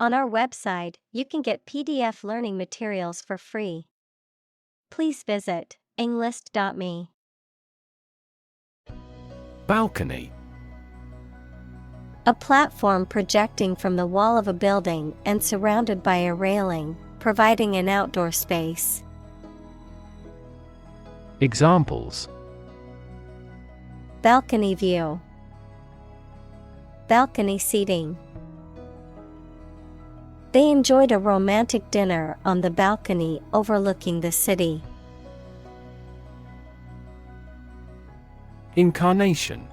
On our website, you can get PDF learning materials for free. Please visit englist.me. Balcony. A platform projecting from the wall of a building and surrounded by a railing, providing an outdoor space. Examples: Balcony view. Balcony seating. They enjoyed a romantic dinner on the balcony overlooking the city. Incarnation.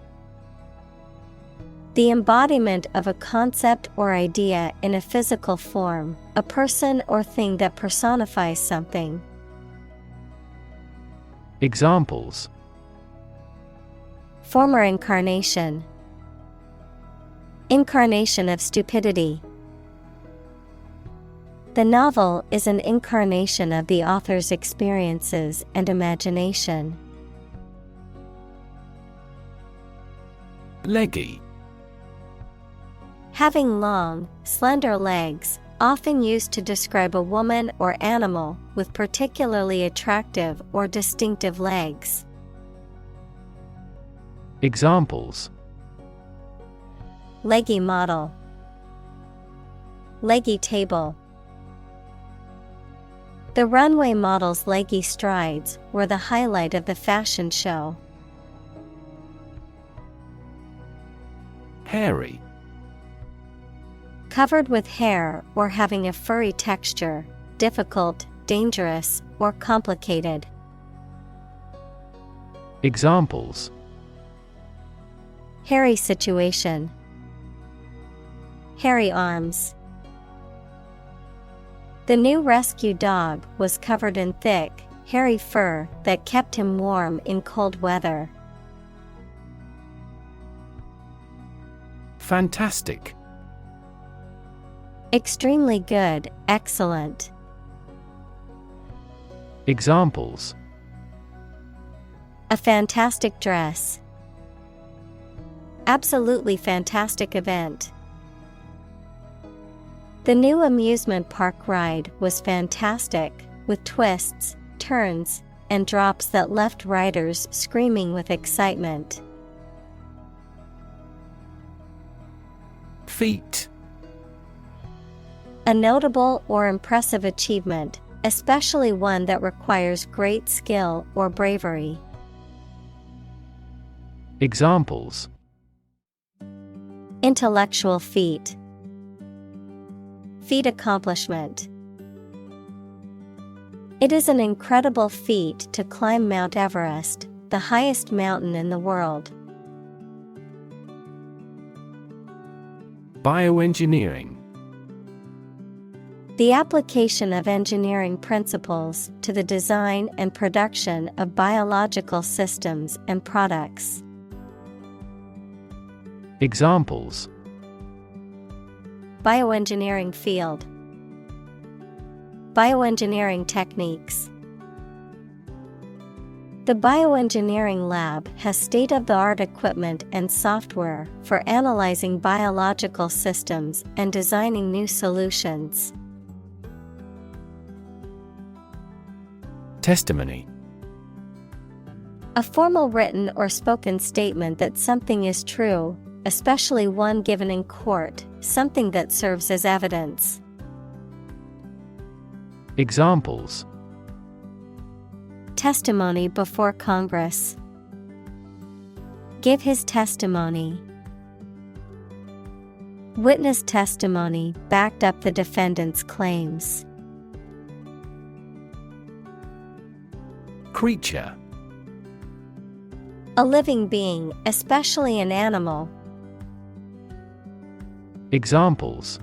The embodiment of a concept or idea in a physical form, a person or thing that personifies something. Examples: Former incarnation. Incarnation of stupidity. The novel is an incarnation of the author's experiences and imagination. Leggy. Having long, slender legs, often used to describe a woman or animal with particularly attractive or distinctive legs. Examples: Leggy model. Leggy table. The runway model's leggy strides were the highlight of the fashion show. Hairy. Covered with hair or having a furry texture, difficult, dangerous, or complicated. Examples: Hairy situation. Hairy arms. The new rescue dog was covered in thick, hairy fur that kept him warm in cold weather. Fantastic. Extremely good, excellent. Examples: A fantastic dress. Absolutely fantastic event. The new amusement park ride was fantastic, with twists, turns, and drops that left riders screaming with excitement. Feat. A notable or impressive achievement, especially one that requires great skill or bravery. Examples: Intellectual feat. Feat accomplishment. It is an incredible feat to climb Mount Everest, the highest mountain in the world. Bioengineering. The application of engineering principles to the design and production of biological systems and products. Examples: Bioengineering field. Bioengineering techniques. The bioengineering lab has state-of-the-art equipment and software for analyzing biological systems and designing new solutions. Testimony. A formal written or spoken statement that something is true, especially one given in court, something that serves as evidence. Examples: Testimony before Congress. Give his testimony. Witness testimony backed up the defendant's claims. Creature. A living being, especially an animal. Examples: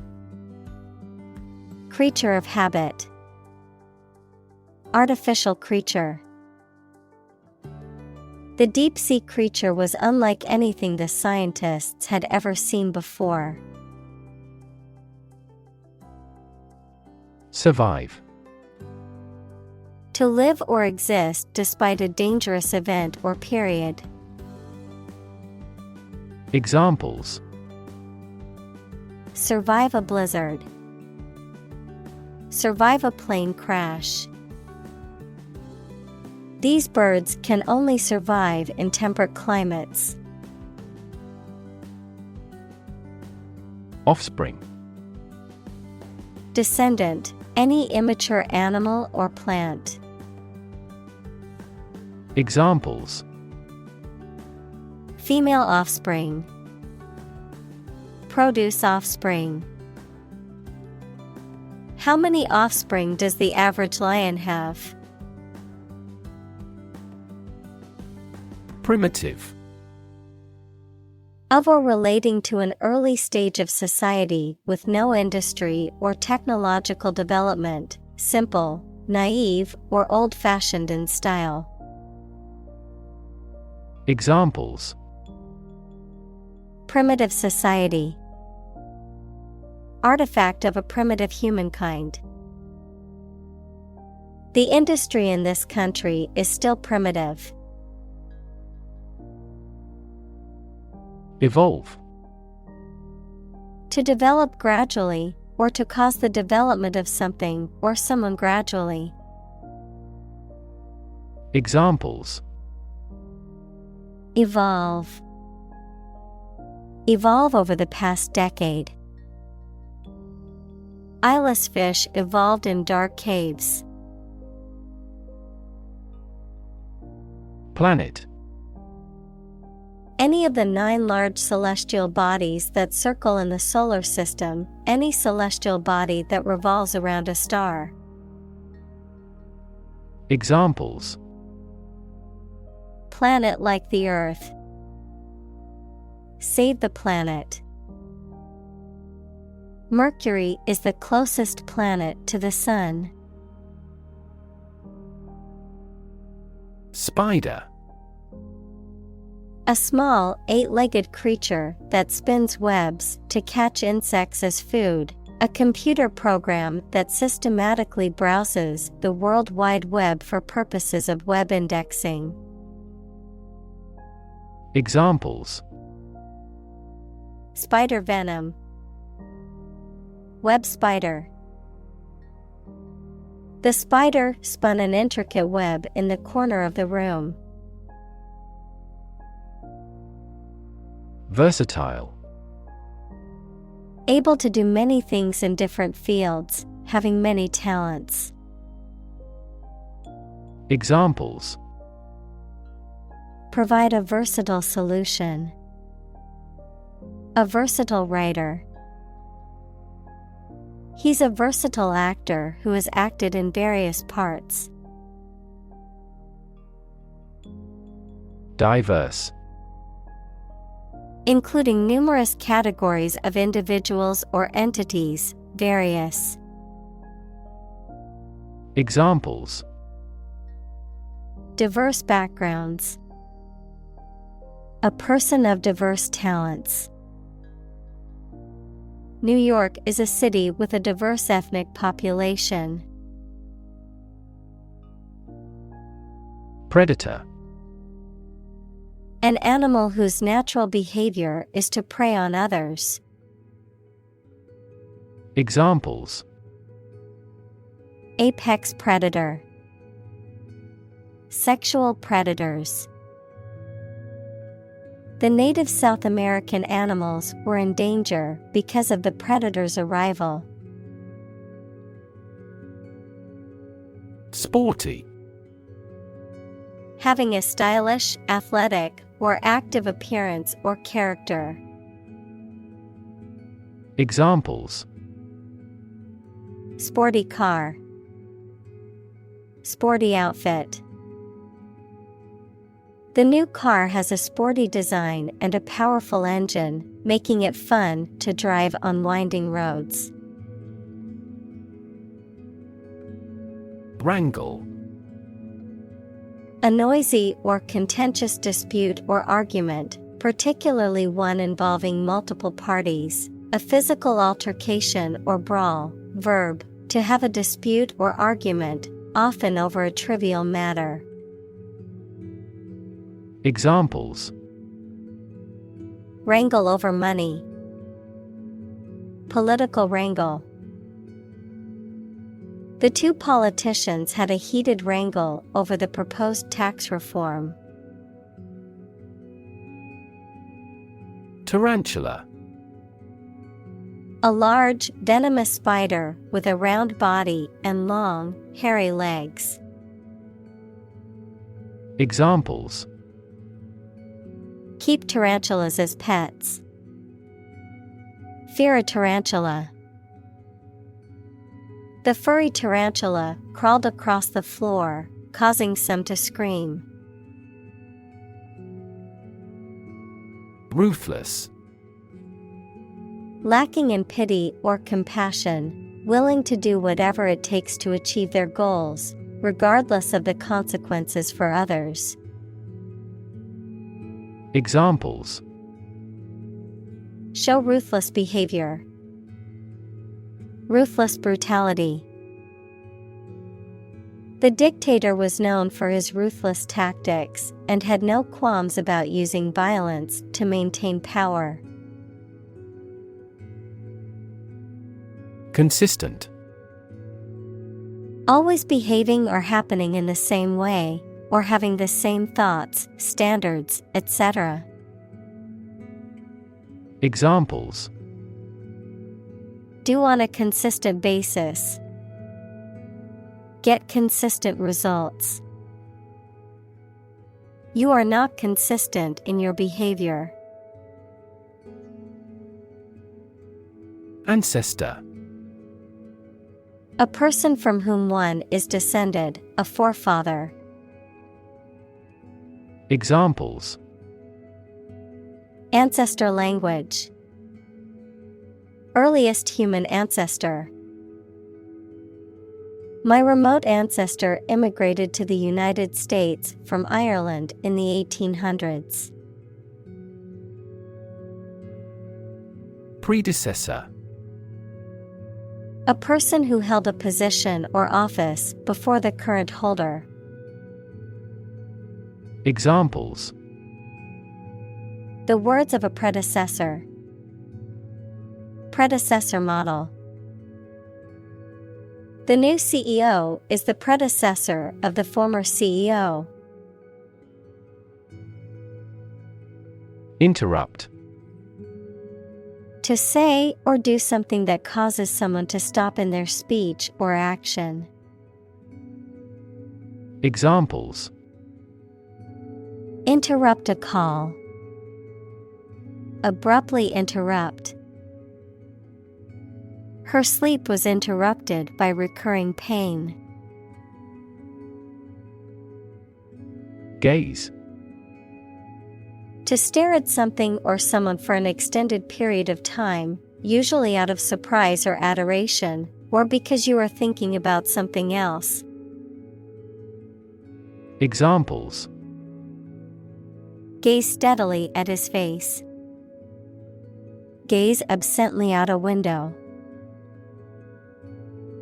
Creature of habit. Artificial creature. The deep-sea creature was unlike anything the scientists had ever seen before. Survive. To live or exist despite a dangerous event or period. Examples: Survive a blizzard. survive a plane crash. These birds can only survive in temperate climates. Offspring. Descendant, any immature animal or plant. Examples: Female offspring. Produce offspring. How many offspring does the average lion have? Primitive. Of or relating to an early stage of society with no industry or technological development, simple, naive, or old-fashioned in style. Examples: Primitive society. Artifact of a primitive humankind. The industry in this country is still primitive. Evolve. To develop gradually, or to cause the development of something or someone gradually. Examples: Evolve. Evolve over the past decade. Eyeless fish evolved in dark caves. Planet. Any of the 9 large celestial bodies that circle in the solar system, any celestial body that revolves around a star. Examples: Planet like the Earth. Save the planet. Mercury is the closest planet to the Sun. Spider. A small, 8-legged creature that spins webs to catch insects as food, a computer program that systematically browses the World Wide Web for purposes of web indexing. Examples: Spider venom. Web spider. The spider spun an intricate web in the corner of the room. Versatile. Able to do many things in different fields, having many talents. Examples: Provide a versatile solution. A versatile writer. He's a versatile actor who has acted in various parts. Diverse. Including numerous categories of individuals or entities, various. Examples: Diverse backgrounds. A person of diverse talents. New York is a city with a diverse ethnic population. Predator. An animal whose natural behavior is to prey on others. Examples: Apex predator. Sexual predators. The native South American animals were in danger because of the predator's arrival. Sporty. Having a stylish, athletic, or active appearance or character. Examples: Sporty car. Sporty outfit. The new car has a sporty design and a powerful engine, making it fun to drive on winding roads. Wrangle. A noisy or contentious dispute or argument, particularly one involving multiple parties, a physical altercation or brawl. Verb, to have a dispute or argument, often over a trivial matter. Examples: Wrangle over money. Political wrangle. The two politicians had a heated wrangle over the proposed tax reform. Tarantula. A large, venomous spider with a round body and long, hairy legs. Examples: Keep tarantulas as pets. Fear a tarantula. The furry tarantula crawled across the floor, causing some to scream. Ruthless. Lacking in pity or compassion, willing to do whatever it takes to achieve their goals, regardless of the consequences for others. Examples: Show ruthless behavior. Ruthless brutality. The dictator was known for his ruthless tactics and had no qualms about using violence to maintain power. Consistent. Always behaving or happening in the same way, or having the same thoughts, standards, etc. Examples: Do on a consistent basis. Get consistent results. You are not consistent in your behavior. Ancestor. A person from whom one is descended, a forefather. Examples: Ancestor language. Earliest human ancestor. My remote ancestor immigrated to the United States from Ireland in the 1800s. Predecessor. A person who held a position or office before the current holder. Examples: The words of a predecessor. Predecessor model. The new CEO is the predecessor of the former CEO. Interrupt. To say or do something that causes someone to stop in their speech or action. Examples: Interrupt a call. Abruptly interrupt. Her sleep was interrupted by recurring pain. Gaze. To stare at something or someone for an extended period of time, usually out of surprise or adoration, or because you are thinking about something else. Examples: Gaze steadily at his face. Gaze absently out a window.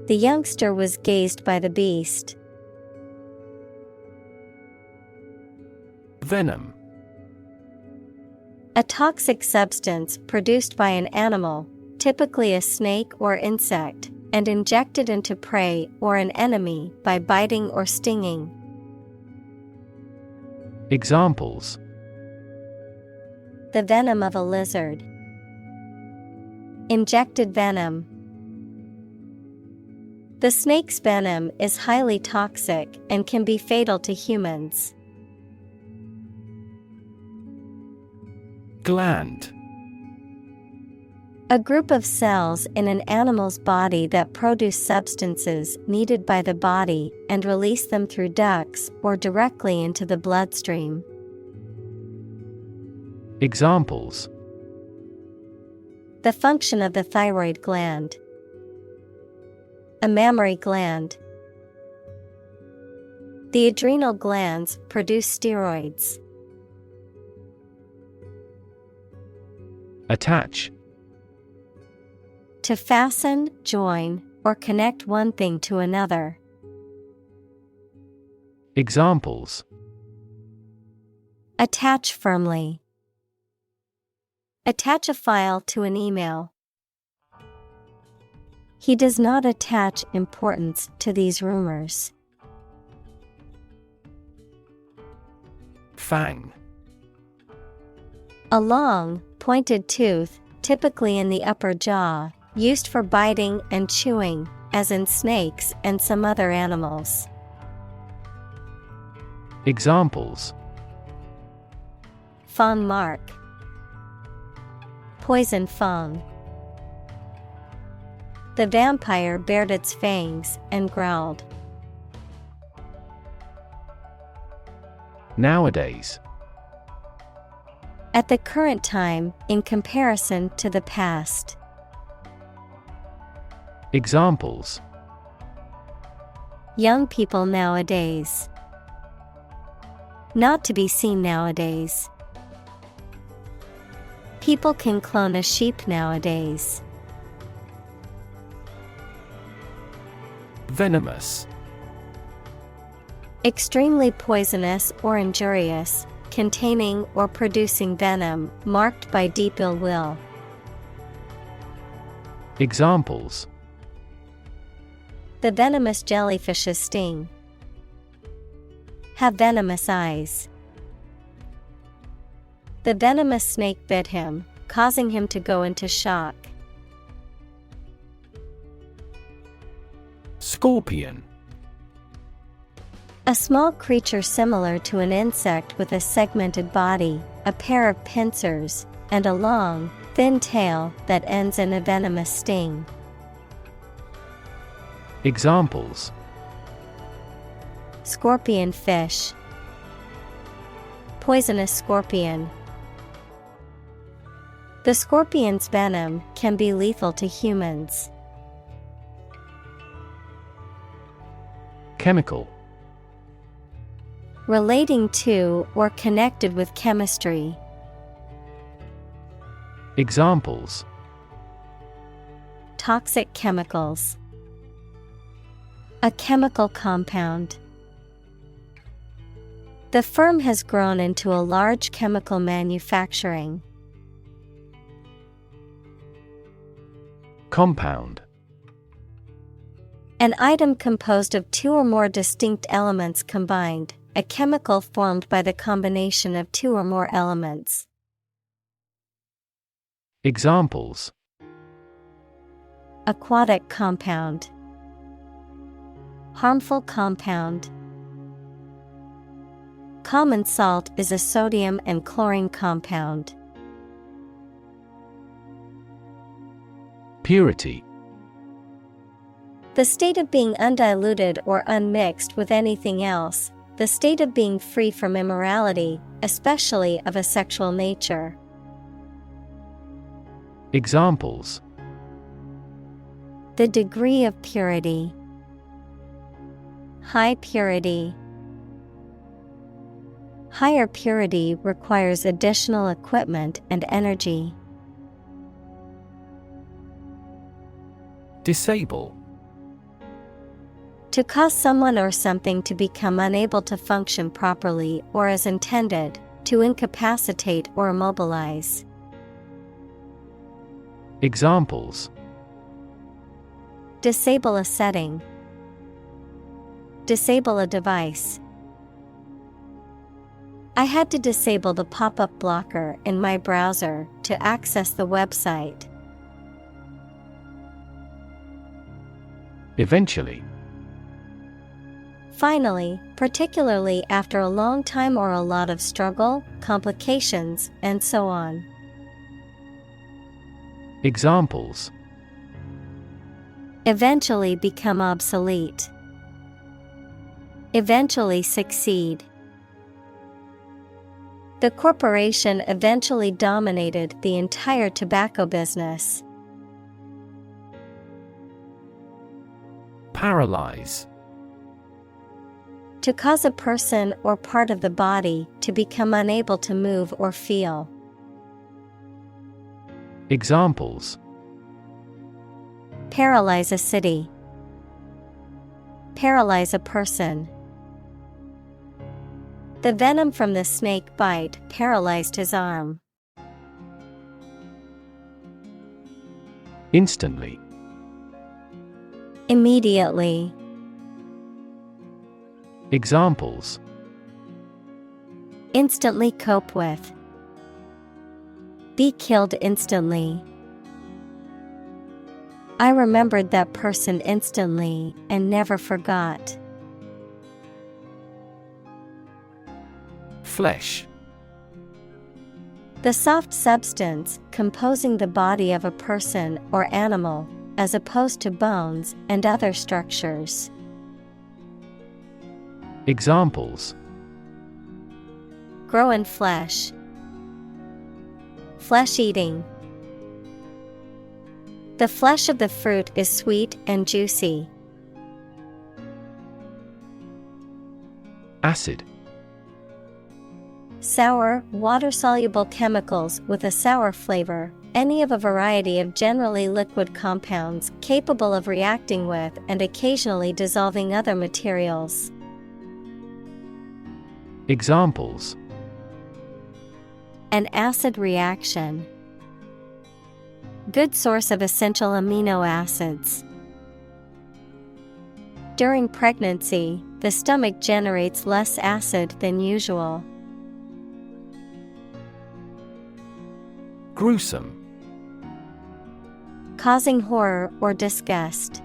The youngster was gazed by the beast. Venom. A toxic substance produced by an animal, typically a snake or insect, and injected into prey or an enemy by biting or stinging. Examples: The venom of a lizard. Injected venom. The snake's venom is highly toxic and can be fatal to humans. Gland. A group of cells in an animal's body that produce substances needed by the body and release them through ducts or directly into the bloodstream. Examples: The function of the thyroid gland. A mammary gland. The adrenal glands produce steroids. Attach. To fasten, join, or connect one thing to another. Examples: Attach firmly. Attach a file to an email. He does not attach importance to these rumors. Fang. A long, pointed tooth, typically in the upper jaw, used for biting and chewing, as in snakes and some other animals. Examples: Fang mark. Poison fang. The vampire bared its fangs and growled. Nowadays. At the current time, in comparison to the past. Examples: Young people nowadays. Not to be seen nowadays. People can clone a sheep nowadays. Venomous. Extremely poisonous or injurious, containing or producing venom, marked by deep ill will. Examples: The venomous jellyfish's sting. Have venomous eyes. The venomous snake bit him, causing him to go into shock. Scorpion. A small creature similar to an insect with a segmented body, a pair of pincers, and a long, thin tail that ends in a venomous sting. Examples: Scorpion fish. Poisonous scorpion. The scorpion's venom can be lethal to humans. Chemical. Relating to or connected with chemistry. Examples: Toxic chemicals. A chemical compound. The firm has grown into a large chemical manufacturing. Compound. An item composed of two or more distinct elements combined, a chemical formed by the combination of two or more elements. Examples: Aquatic compound. Harmful compound. Common salt is a sodium and chlorine compound. Purity. The state of being undiluted or unmixed with anything else, the state of being free from immorality, especially of a sexual nature. Examples: The degree of purity. High purity. Higher purity requires additional equipment and energy. Disable. To cause someone or something to become unable to function properly or as intended, to incapacitate or immobilize. Examples: Disable a setting. Disable a device. I had to disable the pop-up blocker in my browser to access the website. Eventually. Finally, particularly after a long time or a lot of struggle, complications, and so on. Examples: Eventually become obsolete. Eventually succeed. The corporation eventually dominated the entire tobacco business. Paralyze. To cause a person or part of the body to become unable to move or feel. Examples: Paralyze a city. Paralyze a person. The venom from the snake bite paralyzed his arm. Instantly. Immediately. Examples: Instantly cope with. Be killed instantly. I remembered that person instantly and never forgot. Flesh. The soft substance composing the body of a person or animal, as opposed to bones and other structures. Examples: Grow in flesh. Flesh eating. The flesh of the fruit is sweet and juicy. Acid. Sour, water-soluble chemicals with a sour flavor, any of a variety of generally liquid compounds capable of reacting with and occasionally dissolving other materials. Examples: An acid reaction. Good source of essential amino acids. During pregnancy, the stomach generates less acid than usual. Gruesome. Causing horror or disgust.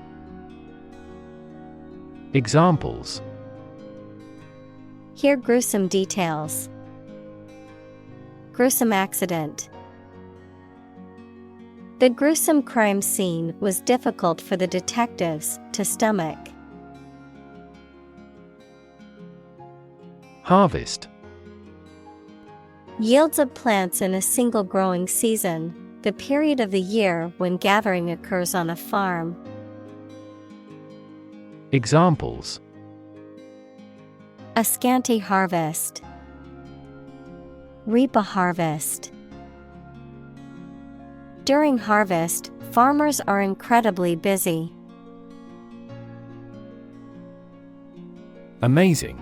Examples: Hear gruesome details. Gruesome accident. The gruesome crime scene was difficult for the detectives to stomach. Harvest. Yields of plants in a single growing season, the period of the year when gathering occurs on a farm. Examples: A scanty harvest. Reap a harvest. During harvest, farmers are incredibly busy. Amazing.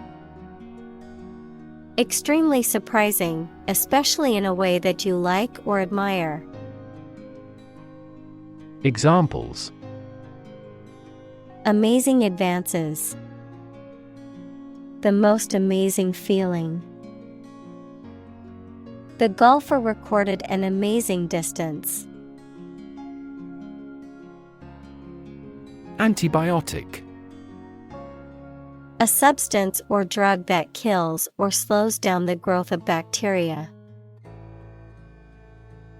Extremely surprising, especially in a way that you like or admire. Examples: Amazing advances. The most amazing feeling. The golfer recorded an amazing distance. Antibiotic. A substance or drug that kills or slows down the growth of bacteria.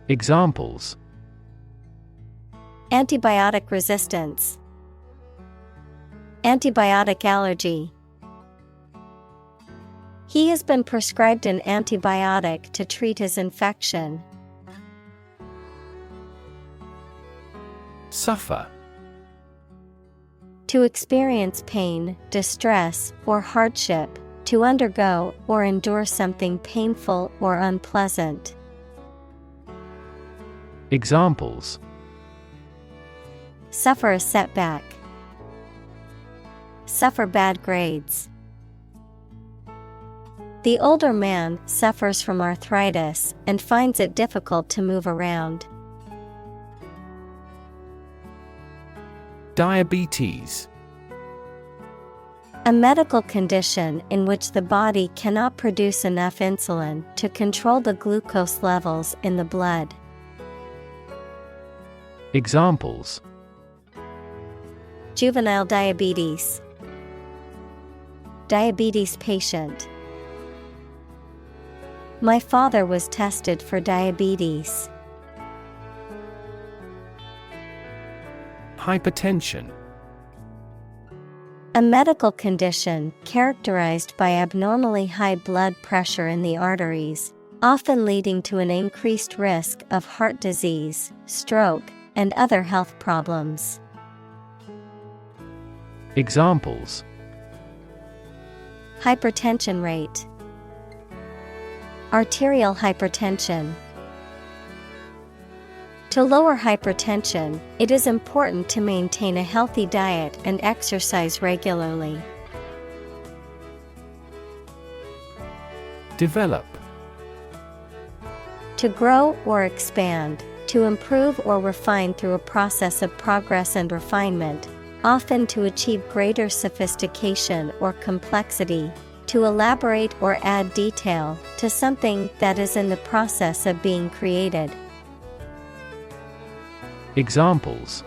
Examples: Antibiotic resistance. Antibiotic allergy. He has been prescribed an antibiotic to treat his infection. Suffer. To experience pain, distress, or hardship, to undergo or endure something painful or unpleasant. Examples: Suffer a setback. Suffer bad grades. The older man suffers from arthritis and finds it difficult to move around. Diabetes. A medical condition in which the body cannot produce enough insulin to control the glucose levels in the blood. Examples: Juvenile diabetes. Diabetes patient. My father was tested for diabetes. Hypertension. A medical condition characterized by abnormally high blood pressure in the arteries, often leading to an increased risk of heart disease, stroke, and other health problems. Examples: Hypertension rate. Arterial hypertension. To lower hypertension, it is important to maintain a healthy diet and exercise regularly. Develop. To grow or expand, to improve or refine through a process of progress and refinement, often to achieve greater sophistication or complexity, to elaborate or add detail to something that is in the process of being created. Examples: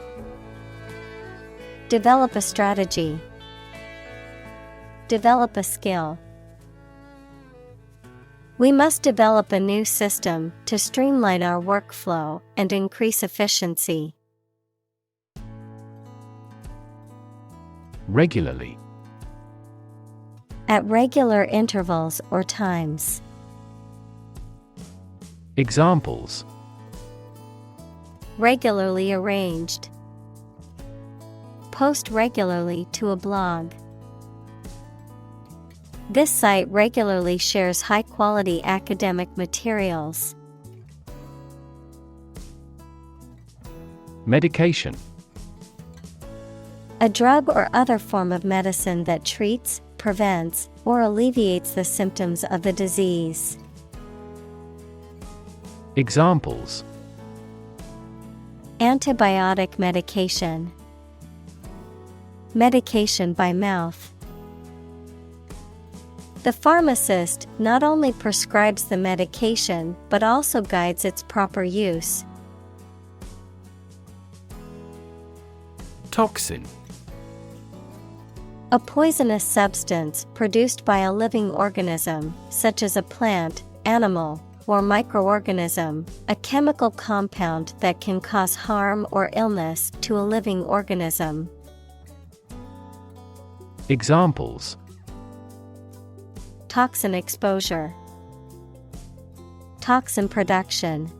Develop a strategy. Develop a skill. We must develop a new system to streamline our workflow and increase efficiency. Regularly. At regular intervals or times. Examples: Regularly arranged. Post regularly to a blog. This site regularly shares high-quality academic materials. Medication. A drug or other form of medicine that treats, prevents, or alleviates the symptoms of the disease. Examples: Antibiotic medication. Medication by mouth. The pharmacist not only prescribes the medication but also guides its proper use. Toxin. A poisonous substance produced by a living organism, such as a plant, animal, or microorganism, a chemical compound that can cause harm or illness to a living organism. Examples: Toxin exposure. Toxin production.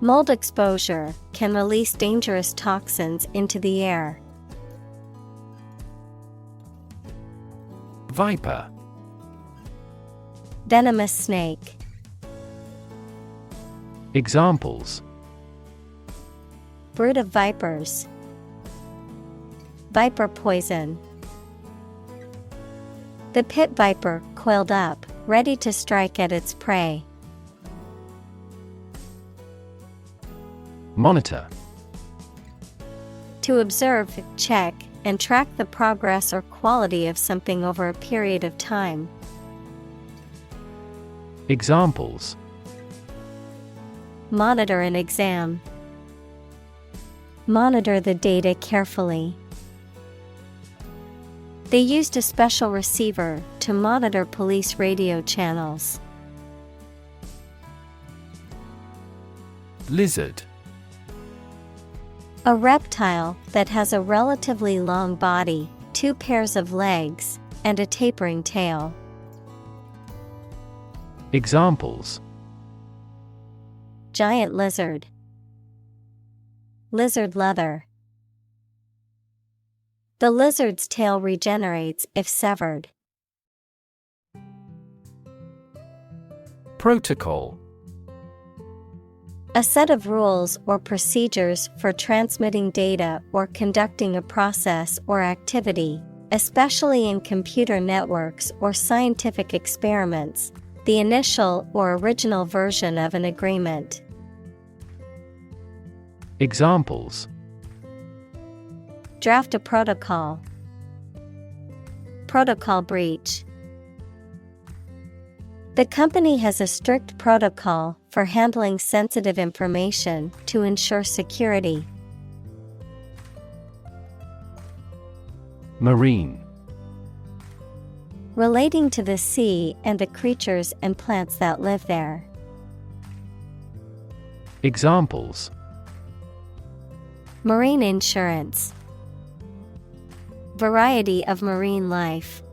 Mold exposure can release dangerous toxins into the air. Viper. Venomous snake. Examples: Brood of vipers. Viper poison. The pit viper coiled up, ready to strike at its prey. Monitor. To observe, check, and track the progress or quality of something over a period of time. Examples: Monitor an exam. Monitor the data carefully. They used a special receiver to monitor police radio channels. Lizard. A reptile that has a relatively long body, 2 pairs of legs, and a tapering tail. Examples: Giant lizard. Lizard leather. The lizard's tail regenerates if severed. Protocol. A set of rules or procedures for transmitting data or conducting a process or activity, especially in computer networks or scientific experiments, the initial or original version of an agreement. Examples: Draft a protocol. Protocol breach. The company has a strict protocol for handling sensitive information to ensure security. Marine. Relating to the sea and the creatures and plants that live there. Examples: Marine insurance. Variety of marine life.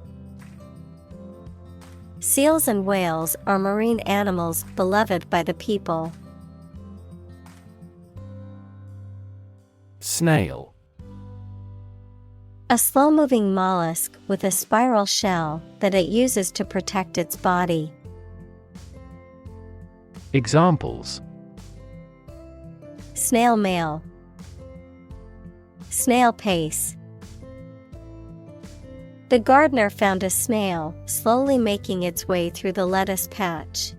Seals and whales are marine animals beloved by the people. Snail. A slow-moving mollusk with a spiral shell that it uses to protect its body. Examples: Snail mail. Snail pace. The gardener found a snail slowly making its way through the lettuce patch.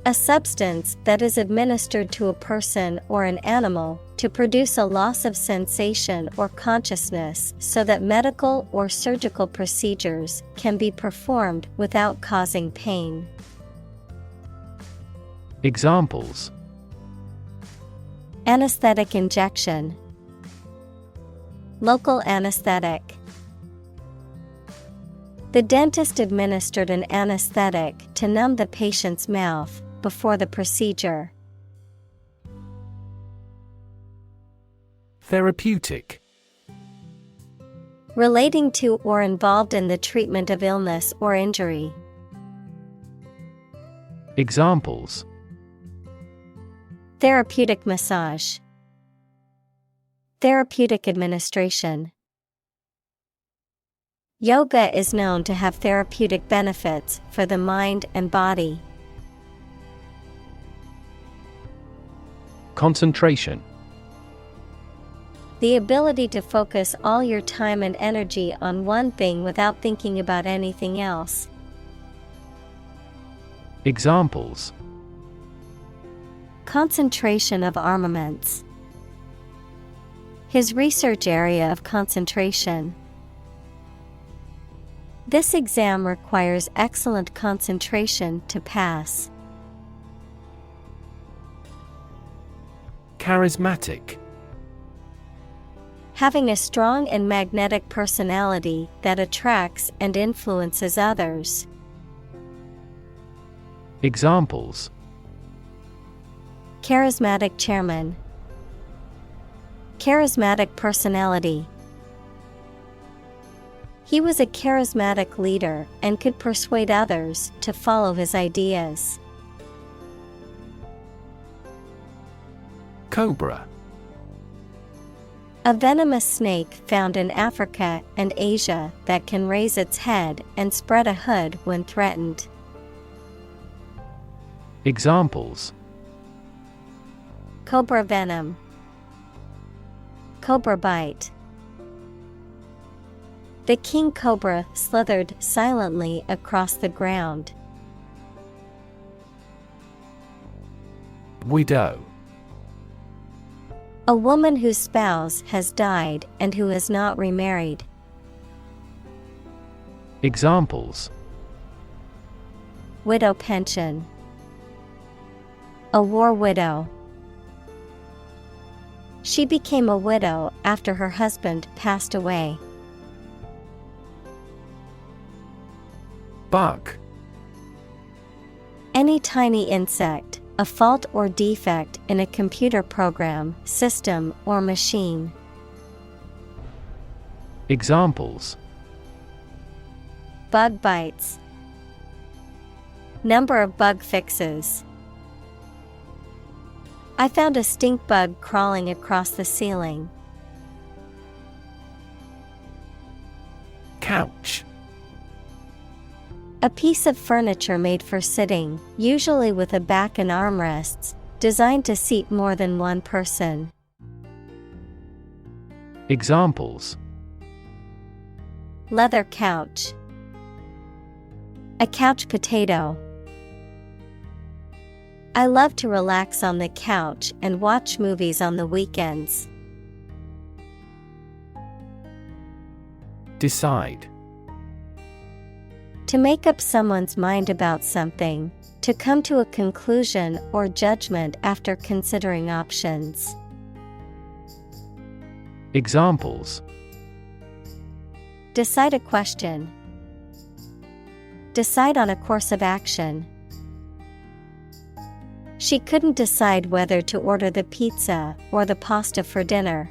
A A substance that is administered to a person or an animal to produce a loss of sensation or consciousness so that medical or surgical procedures can be performed without causing pain. Examples: Anesthetic injection. Local anesthetic. The dentist administered an anesthetic to numb the patient's mouth before the procedure. Therapeutic. Relating to or involved in the treatment of illness or injury. Examples: Therapeutic massage. Therapeutic administration. Yoga is known to have therapeutic benefits for the mind and body. Concentration. The ability to focus all your time and energy on one thing without thinking about anything else. Examples: Concentration of armaments. His research area of concentration. This exam requires excellent concentration to pass. Charismatic. Having a strong and magnetic personality that attracts and influences others. Examples: Charismatic chairman. Charismatic personality. He was a charismatic leader and could persuade others to follow his ideas. Cobra. A venomous snake found in Africa and Asia that can raise its head and spread a hood when threatened. Examples: Cobra venom. Cobra bite. The king cobra slithered silently across the ground. Widow. A woman whose spouse has died and who is not remarried. Examples: Widow pension. A war widow. She became a widow after her husband passed away. Bug. Any tiny insect, a fault or defect in a computer program, system, or machine. Examples: Bug bites. Number of bug fixes. I found a stink bug crawling across the ceiling. Couch. A piece of furniture made for sitting, usually with a back and armrests, designed to seat more than one person. Examples: Leather couch. A couch potato. I love to relax on the couch and watch movies on the weekends. Decide. To make up someone's mind about something, to come to a conclusion or judgment after considering options. Examples: Decide a question. Decide on a course of action. She couldn't decide whether to order the pizza or the pasta for dinner.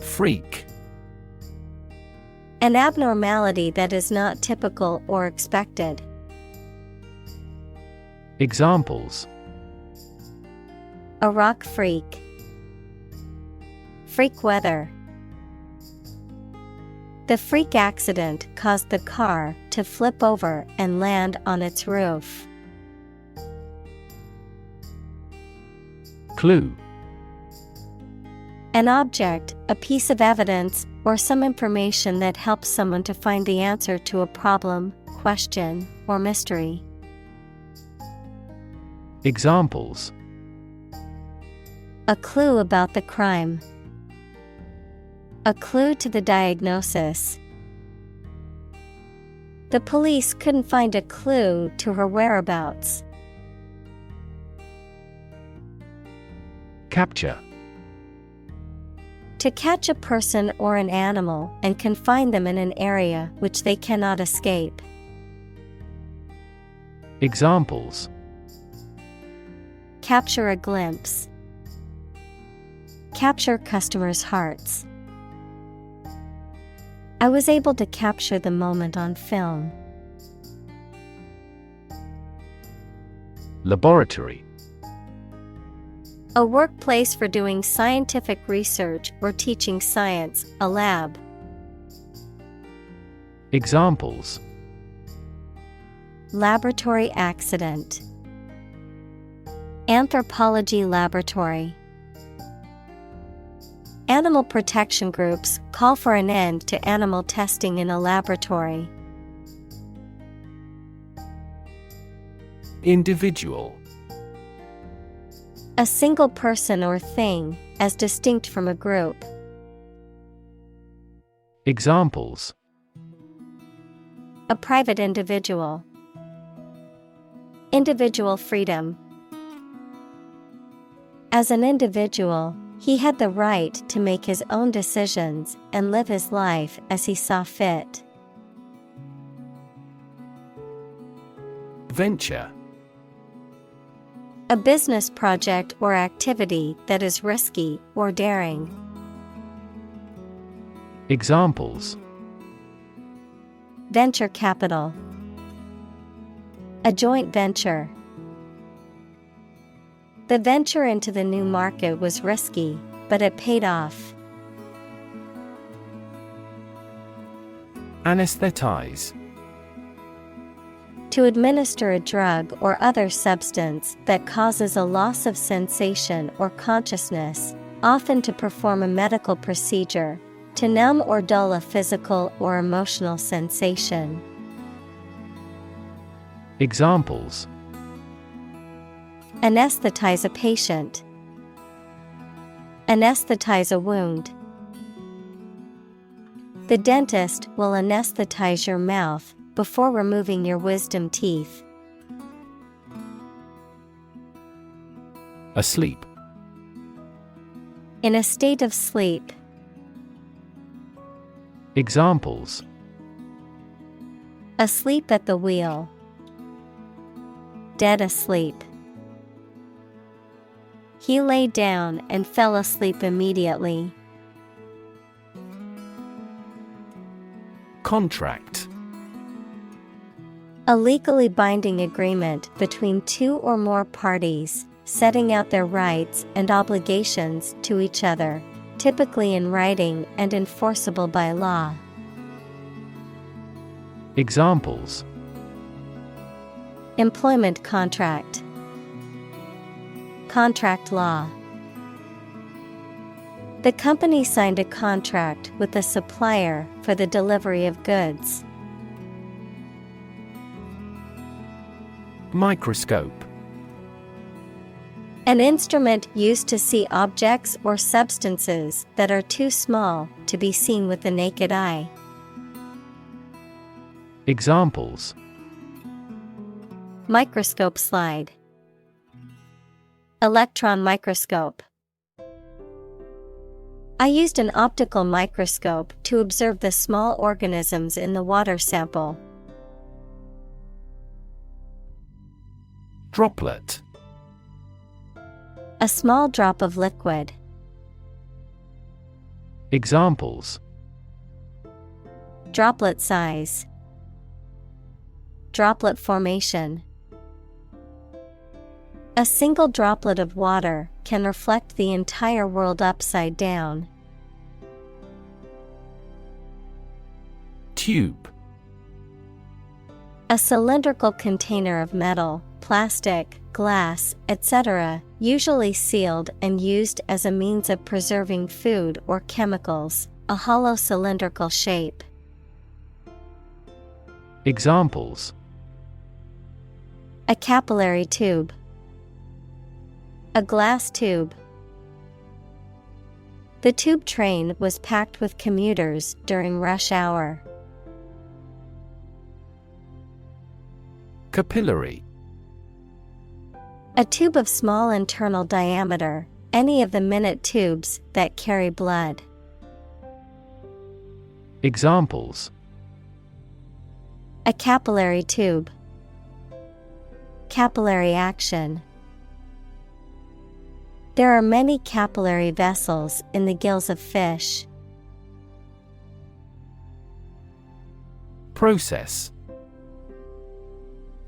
Freak. An abnormality that is not typical or expected. Examples: A rock freak. Freak weather. The freak accident caused the car to flip over and land on its roof. Clue. An object, a piece of evidence, or some information that helps someone to find the answer to a problem, question or mystery. Examples: A clue about the crime. A clue to the diagnosis. The police couldn't find a clue to her whereabouts. Capture. To catch a person or an animal and confine them in an area which they cannot escape. Examples: Capture a glimpse. Capture customers' hearts. I was able to capture the moment on film. Laboratory. A workplace for doing scientific research or teaching science, a lab. Examples: Laboratory accident. Anthropology laboratory. Animal protection groups call for an end to animal testing in a laboratory. Individual. A single person or thing, as distinct from a group. Examples: A private individual. Individual freedom. As an individual, he had the right to make his own decisions and live his life as he saw fit. Venture. A business project or activity that is risky or daring. Examples: Venture capital. A joint venture. The venture into the new market was risky, but it paid off. Anesthetize. To administer a drug or other substance that causes a loss of sensation or consciousness, often to perform a medical procedure, to numb or dull a physical or emotional sensation. Examples: Anesthetize a patient. Anesthetize a wound. The dentist will anesthetize your mouth before removing your wisdom teeth. Asleep. In a state of sleep. Examples: Asleep at the wheel. Dead asleep. He lay down and fell asleep immediately. Contract. A legally binding agreement between two or more parties, setting out their rights and obligations to each other, typically in writing and enforceable by law. Examples: Employment contract. Contract law. The company signed a contract with the supplier for the delivery of goods. Microscope. An instrument used to see objects or substances that are too small to be seen with the naked eye. Examples: Microscope slide. Electron microscope. I used an optical microscope to observe the small organisms in the water sample. Droplet. A small drop of liquid. Examples: Droplet size. Droplet formation. A single droplet of water can reflect the entire world upside down. Tube. A cylindrical container of metal, plastic, glass, etc., usually sealed and used as a means of preserving food or chemicals, a hollow cylindrical shape. Examples: a capillary tube, a glass tube. The tube train was packed with commuters during rush hour. Capillary. A tube of small internal diameter, any of the minute tubes that carry blood. Examples: a capillary tube, capillary action. There are many capillary vessels in the gills of fish. Process.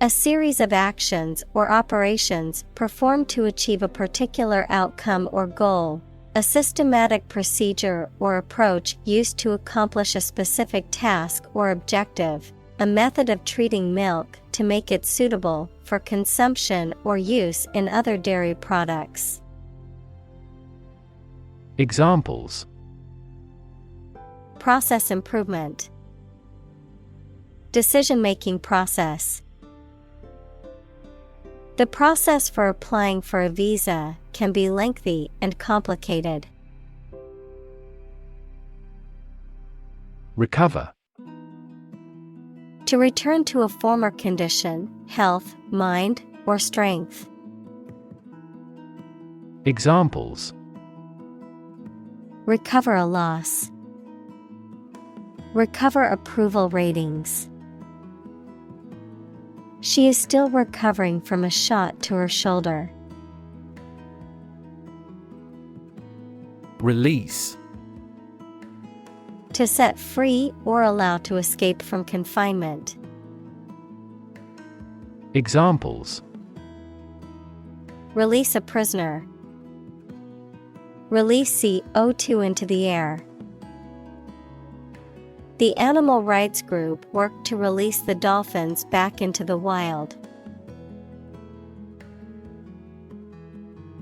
A series of actions or operations performed to achieve a particular outcome or goal, a systematic procedure or approach used to accomplish a specific task or objective, a method of treating milk to make it suitable for consumption or use in other dairy products. Examples: process improvement, decision-making process. The process for applying for a visa can be lengthy and complicated. Recover. To return to a former condition, health, mind, or strength. Examples: recover a loss, recover approval ratings. She is still recovering from a shot to her shoulder. Release. To set free or allow to escape from confinement. Examples: release a prisoner, release CO2 into the air. The animal rights group worked to release the dolphins back into the wild.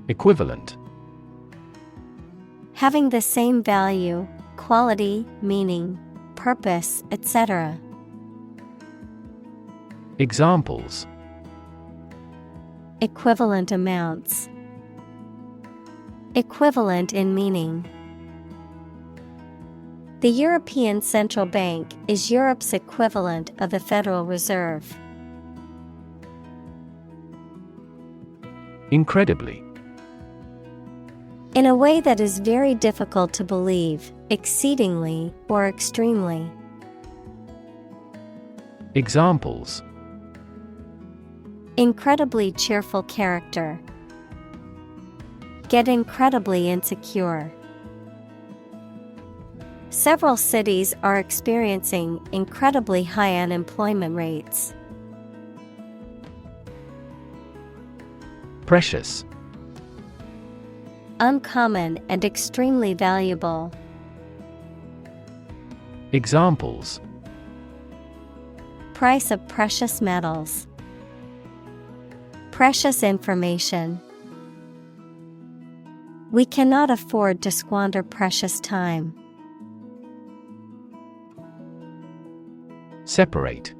Equivalent. Having the same value, quality, meaning, purpose, etc. Examples: equivalent amounts, equivalent in meaning. The European Central Bank is Europe's equivalent of the Federal Reserve. Incredibly. In a way that is very difficult to believe, exceedingly, or extremely. Examples: incredibly cheerful character. Get incredibly insecure. Several cities are experiencing incredibly high unemployment rates. Precious. Uncommon and extremely valuable. Examples: price of precious metals. Precious information. We cannot afford to squander precious time. Separate.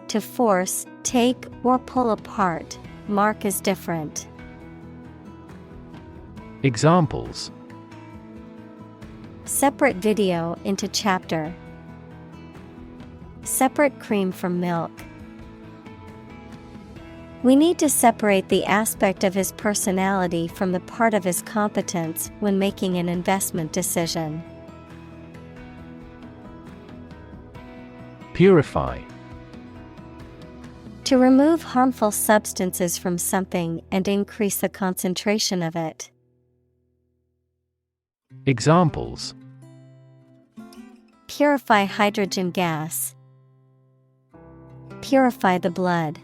To force, take, or pull apart, mark as different. Examples: separate video into chapter. Separate cream from milk. We need to separate the aspect of his personality from the part of his competence when making an investment decision. Purify. To remove harmful substances from something and increase the concentration of it. Examples: purify hydrogen gas. Purify the blood.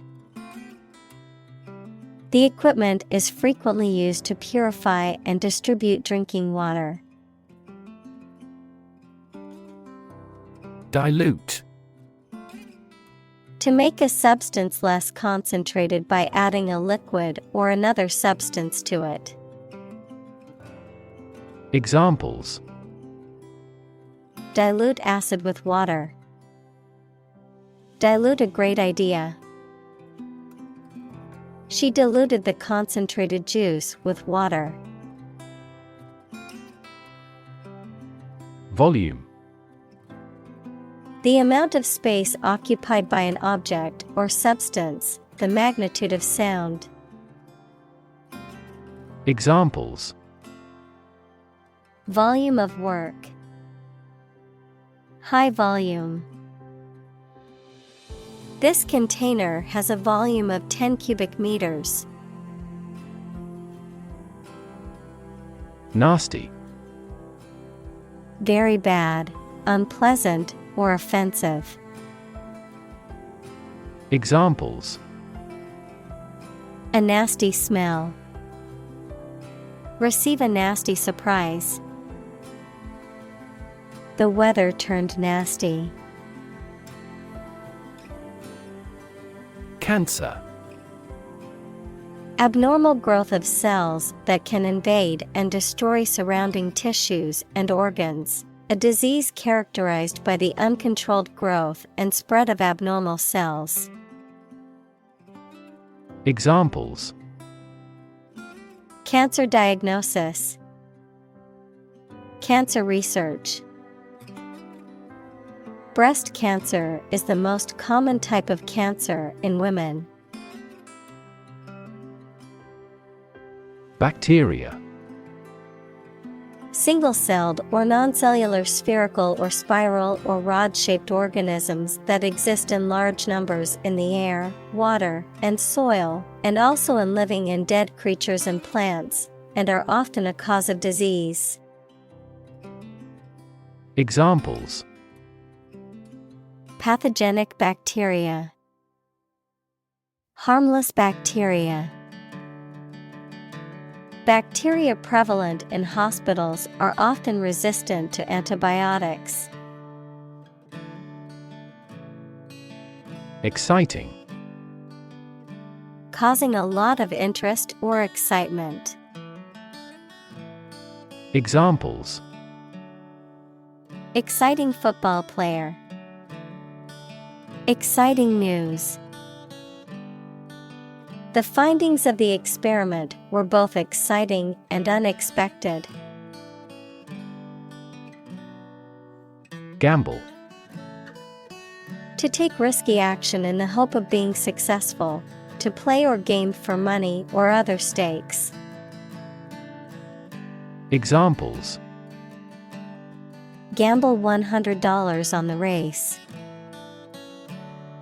The equipment is frequently used to purify and distribute drinking water. Dilute. To make a substance less concentrated by adding a liquid or another substance to it. Examples: dilute acid with water. Dilute a great idea. She diluted the concentrated juice with water. Volume. The amount of space occupied by an object or substance, the magnitude of sound. Examples. Volume of work. High volume. This container has a volume of 10 cubic meters. Nasty. Very bad, unpleasant, or offensive. Examples. A nasty smell. Receive a nasty surprise. The weather turned nasty. Cancer. Abnormal growth of cells that can invade and destroy surrounding tissues and organs. A disease characterized by the uncontrolled growth and spread of abnormal cells. Examples. Cancer diagnosis. Cancer research. Breast cancer is the most common type of cancer in women. Bacteria. Single-celled or non-cellular spherical or spiral or rod-shaped organisms that exist in large numbers in the air, water, and soil, and also in living and dead creatures and plants, and are often a cause of disease. Examples. Pathogenic bacteria. Harmless bacteria. Bacteria prevalent in hospitals are often resistant to antibiotics. Exciting. Causing a lot of interest or excitement. Examples. Exciting football player. Exciting news. The findings of the experiment were both exciting and unexpected. Gamble. To take risky action in the hope of being successful, to play or game for money or other stakes. Examples. Gamble $100 on the race.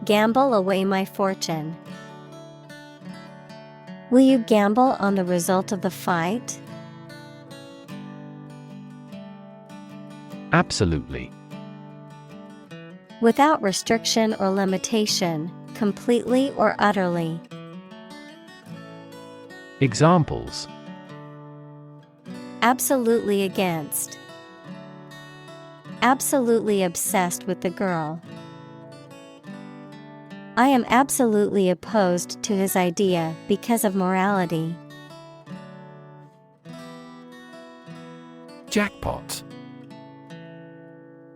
Gamble away my fortune. Will you gamble on the result of the fight? Absolutely. Without restriction or limitation, completely or utterly. Examples. Absolutely against. Absolutely obsessed with the girl. I am absolutely opposed to his idea because of morality. Jackpot.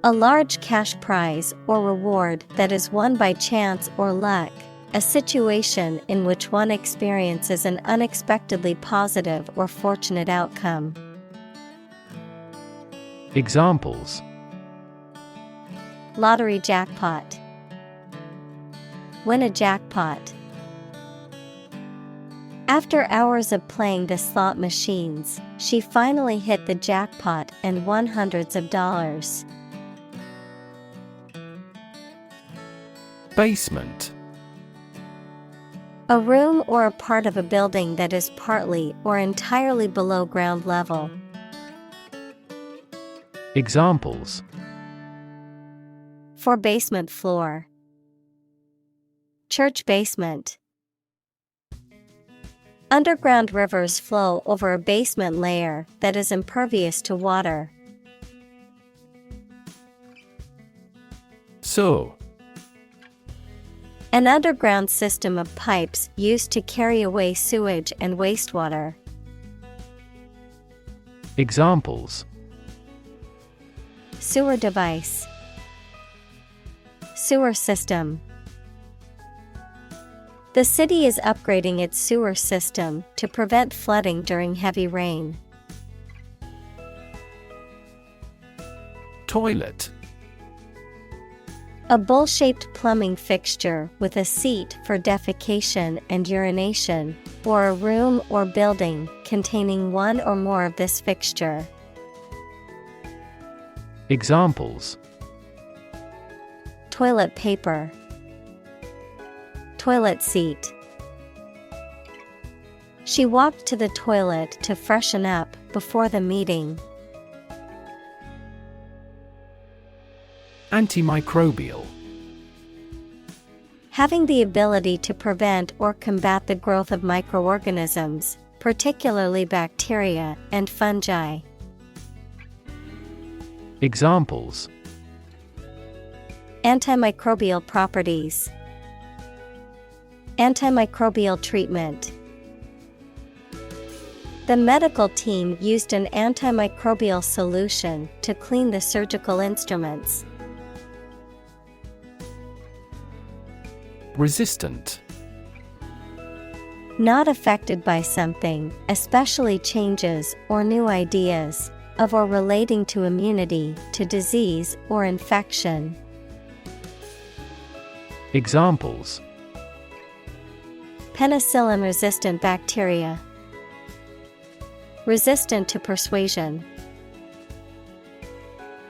A large cash prize or reward that is won by chance or luck, a situation in which one experiences an unexpectedly positive or fortunate outcome. Examples. Lottery jackpot. Win a jackpot. After hours of playing the slot machines, she finally hit the jackpot and won hundreds of dollars. Basement. A room or a part of a building that is partly or entirely below ground level. Examples. For basement floor. Church basement. Underground rivers flow over a basement layer that is impervious to water. Sewer. An underground system of pipes used to carry away sewage and wastewater. Examples. Sewer device. Sewer system. The city is upgrading its sewer system to prevent flooding during heavy rain. Toilet. A bowl-shaped plumbing fixture with a seat for defecation and urination, or a room or building containing one or more of this fixture. Examples: Toilet paper, toilet seat. She walked to the toilet to freshen up before the meeting. Antimicrobial. Having the ability to prevent or combat the growth of microorganisms, particularly bacteria and fungi. Examples: Antimicrobial properties, antimicrobial treatment. The medical team used an antimicrobial solution to clean the surgical instruments. Resistant. Not affected by something, especially changes or new ideas, of or relating to immunity to disease or infection. Examples: Penicillin-resistant bacteria. Resistant to persuasion.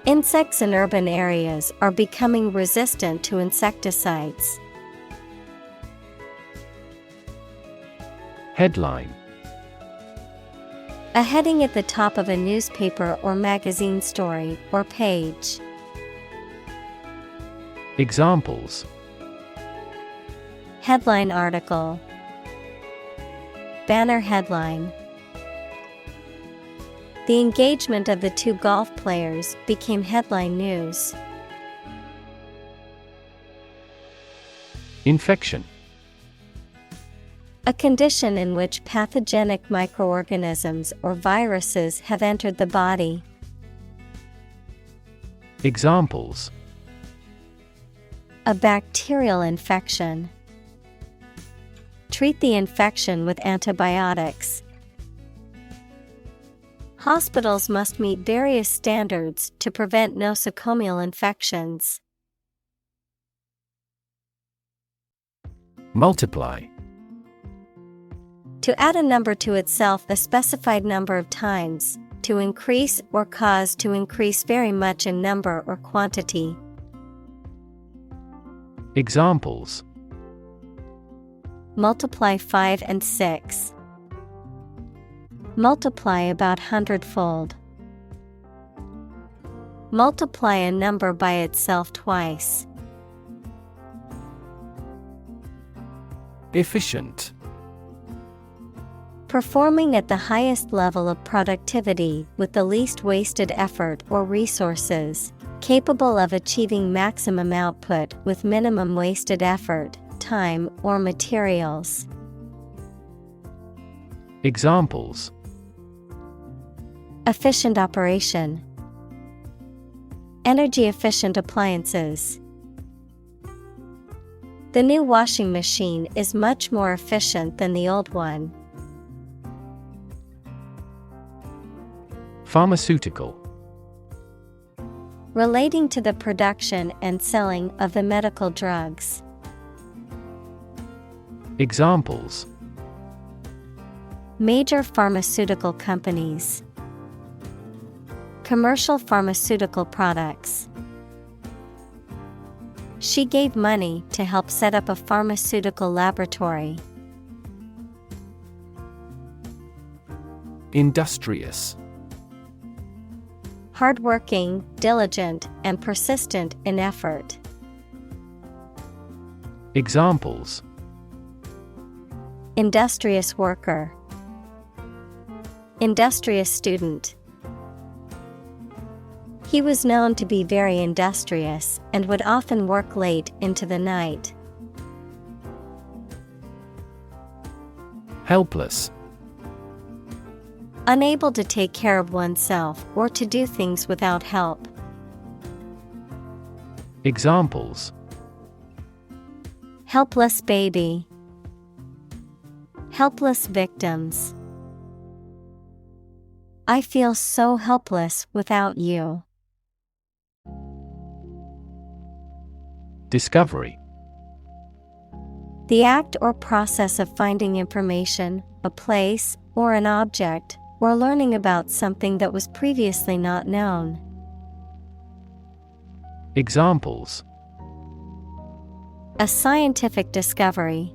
Insects in urban areas are becoming resistant to insecticides. Headline: A heading at the top of a newspaper or magazine story or page. Examples: Headline article, banner headline. The engagement of the two golf players became headline news. Infection. A condition in which pathogenic microorganisms or viruses have entered the body. Examples: A bacterial infection. Treat the infection with antibiotics. Hospitals must meet various standards to prevent nosocomial infections. Multiply. To add a number to itself a specified number of times, to increase or cause to increase very much in number or quantity. Examples: Multiply 5 and 6. Multiply about 100-fold. Multiply a number by itself twice. Efficient. Performing at the highest level of productivity with the least wasted effort or resources, capable of achieving maximum output with minimum wasted effort, time, or materials. Examples: Efficient operation. Energy efficient appliances. The new washing machine is much more efficient than the old one. Pharmaceutical. Relating to the production and selling of the medical drugs. Examples: Major pharmaceutical companies. Commercial pharmaceutical products. She gave money to help set up a pharmaceutical laboratory. Industrious. Hardworking, diligent, and persistent in effort. Examples: Industrious worker. Industrious student. He was known to be very industrious and would often work late into the night. Helpless. Unable to take care of oneself or to do things without help. Examples: Helpless baby. Helpless victims. I feel so helpless without you. Discovery. The act or process of finding information, a place, or an object, or learning about something that was previously not known. Examples. A scientific discovery.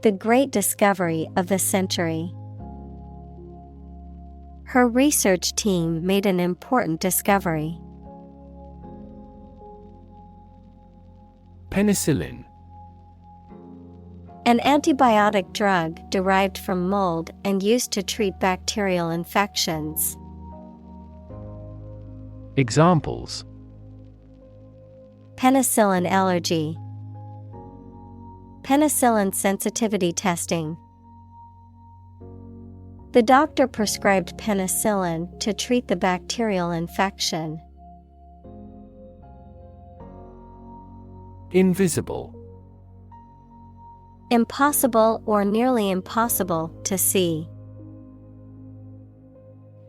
The great discovery of the century. Her research team made an important discovery. Penicillin. An antibiotic drug derived from mold and used to treat bacterial infections. Examples. Penicillin allergy. Penicillin sensitivity testing. The doctor prescribed penicillin to treat the bacterial infection. Invisible. Impossible or nearly impossible to see.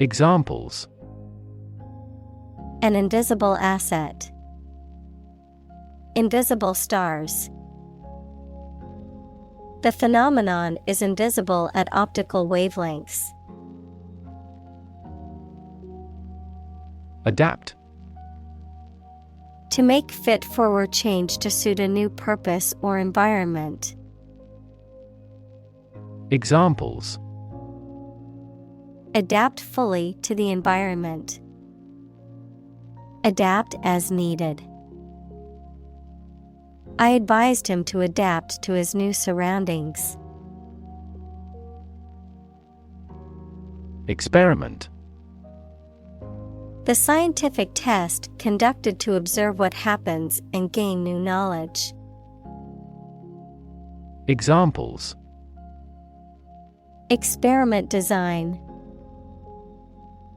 Examples. An invisible asset. Invisible stars. The phenomenon is invisible at optical wavelengths. Adapt. To make fit for or change to suit a new purpose or environment. Examples. Adapt fully to the environment. Adapt as needed. I advised him to adapt to his new surroundings. Experiment. The scientific test conducted to observe what happens and gain new knowledge. Examples. Experiment design.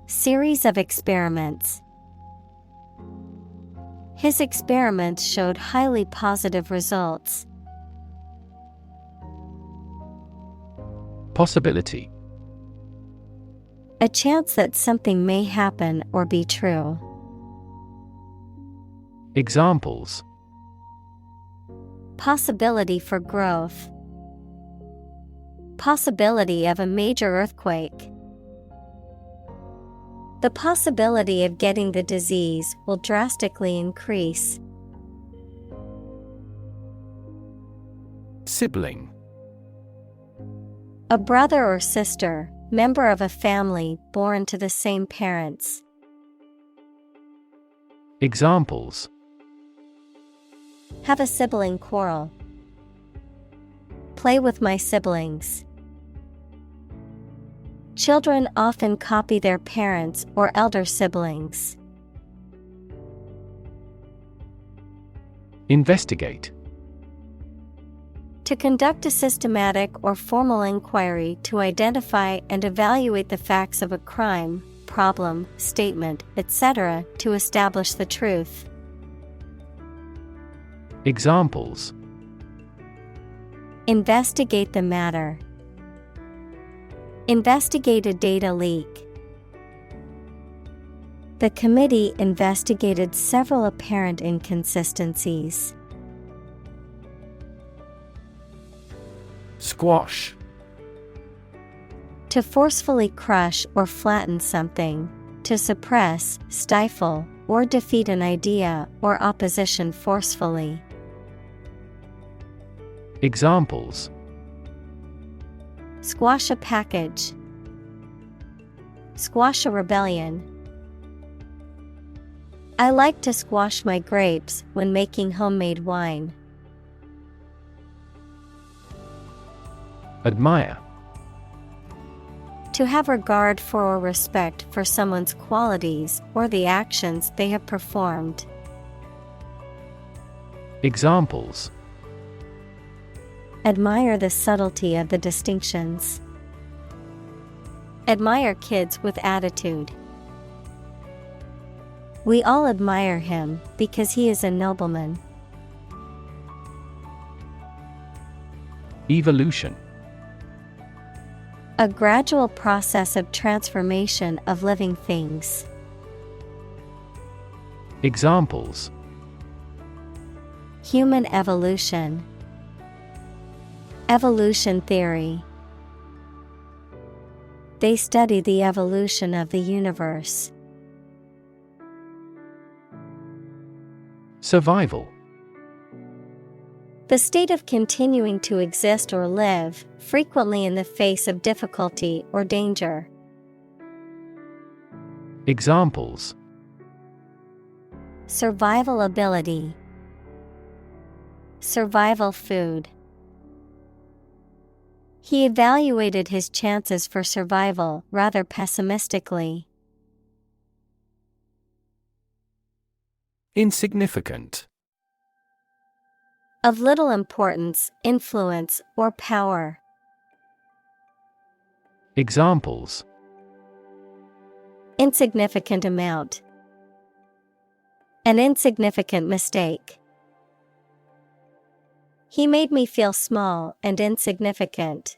Series of experiments. His experiments showed highly positive results. Possibility. A chance that something may happen or be true. Examples. Possibility for growth. Possibility of a major earthquake. The possibility of getting the disease will drastically increase. Sibling. A brother or sister, member of a family born to the same parents. Examples. Have a sibling quarrel. Play with my siblings. Children often copy their parents or elder siblings. Investigate. To conduct a systematic or formal inquiry to identify and evaluate the facts of a crime, problem, statement, etc., to establish the truth. Examples. Investigate the matter. Investigate a data leak. The committee investigated several apparent inconsistencies. Squash. To forcefully crush or flatten something, to suppress, stifle, or defeat an idea or opposition forcefully. Examples. Squash a package. Squash a rebellion. I like to squash my grapes when making homemade wine. Admire. To have regard for or respect for someone's qualities or the actions they have performed. Examples. Admire the subtlety of the distinctions. Admire kids with attitude. We all admire him because he is a nobleman. Evolution. A gradual process of transformation of living things. Examples: Human evolution. Evolution theory. They study the evolution of the universe. Survival. The state of continuing to exist or live, frequently in the face of difficulty or danger. Examples: Survival ability. Survival food. He evaluated his chances for survival rather pessimistically. Insignificant. Of little importance, influence, or power. Examples: Insignificant amount. An insignificant mistake. He made me feel small and insignificant.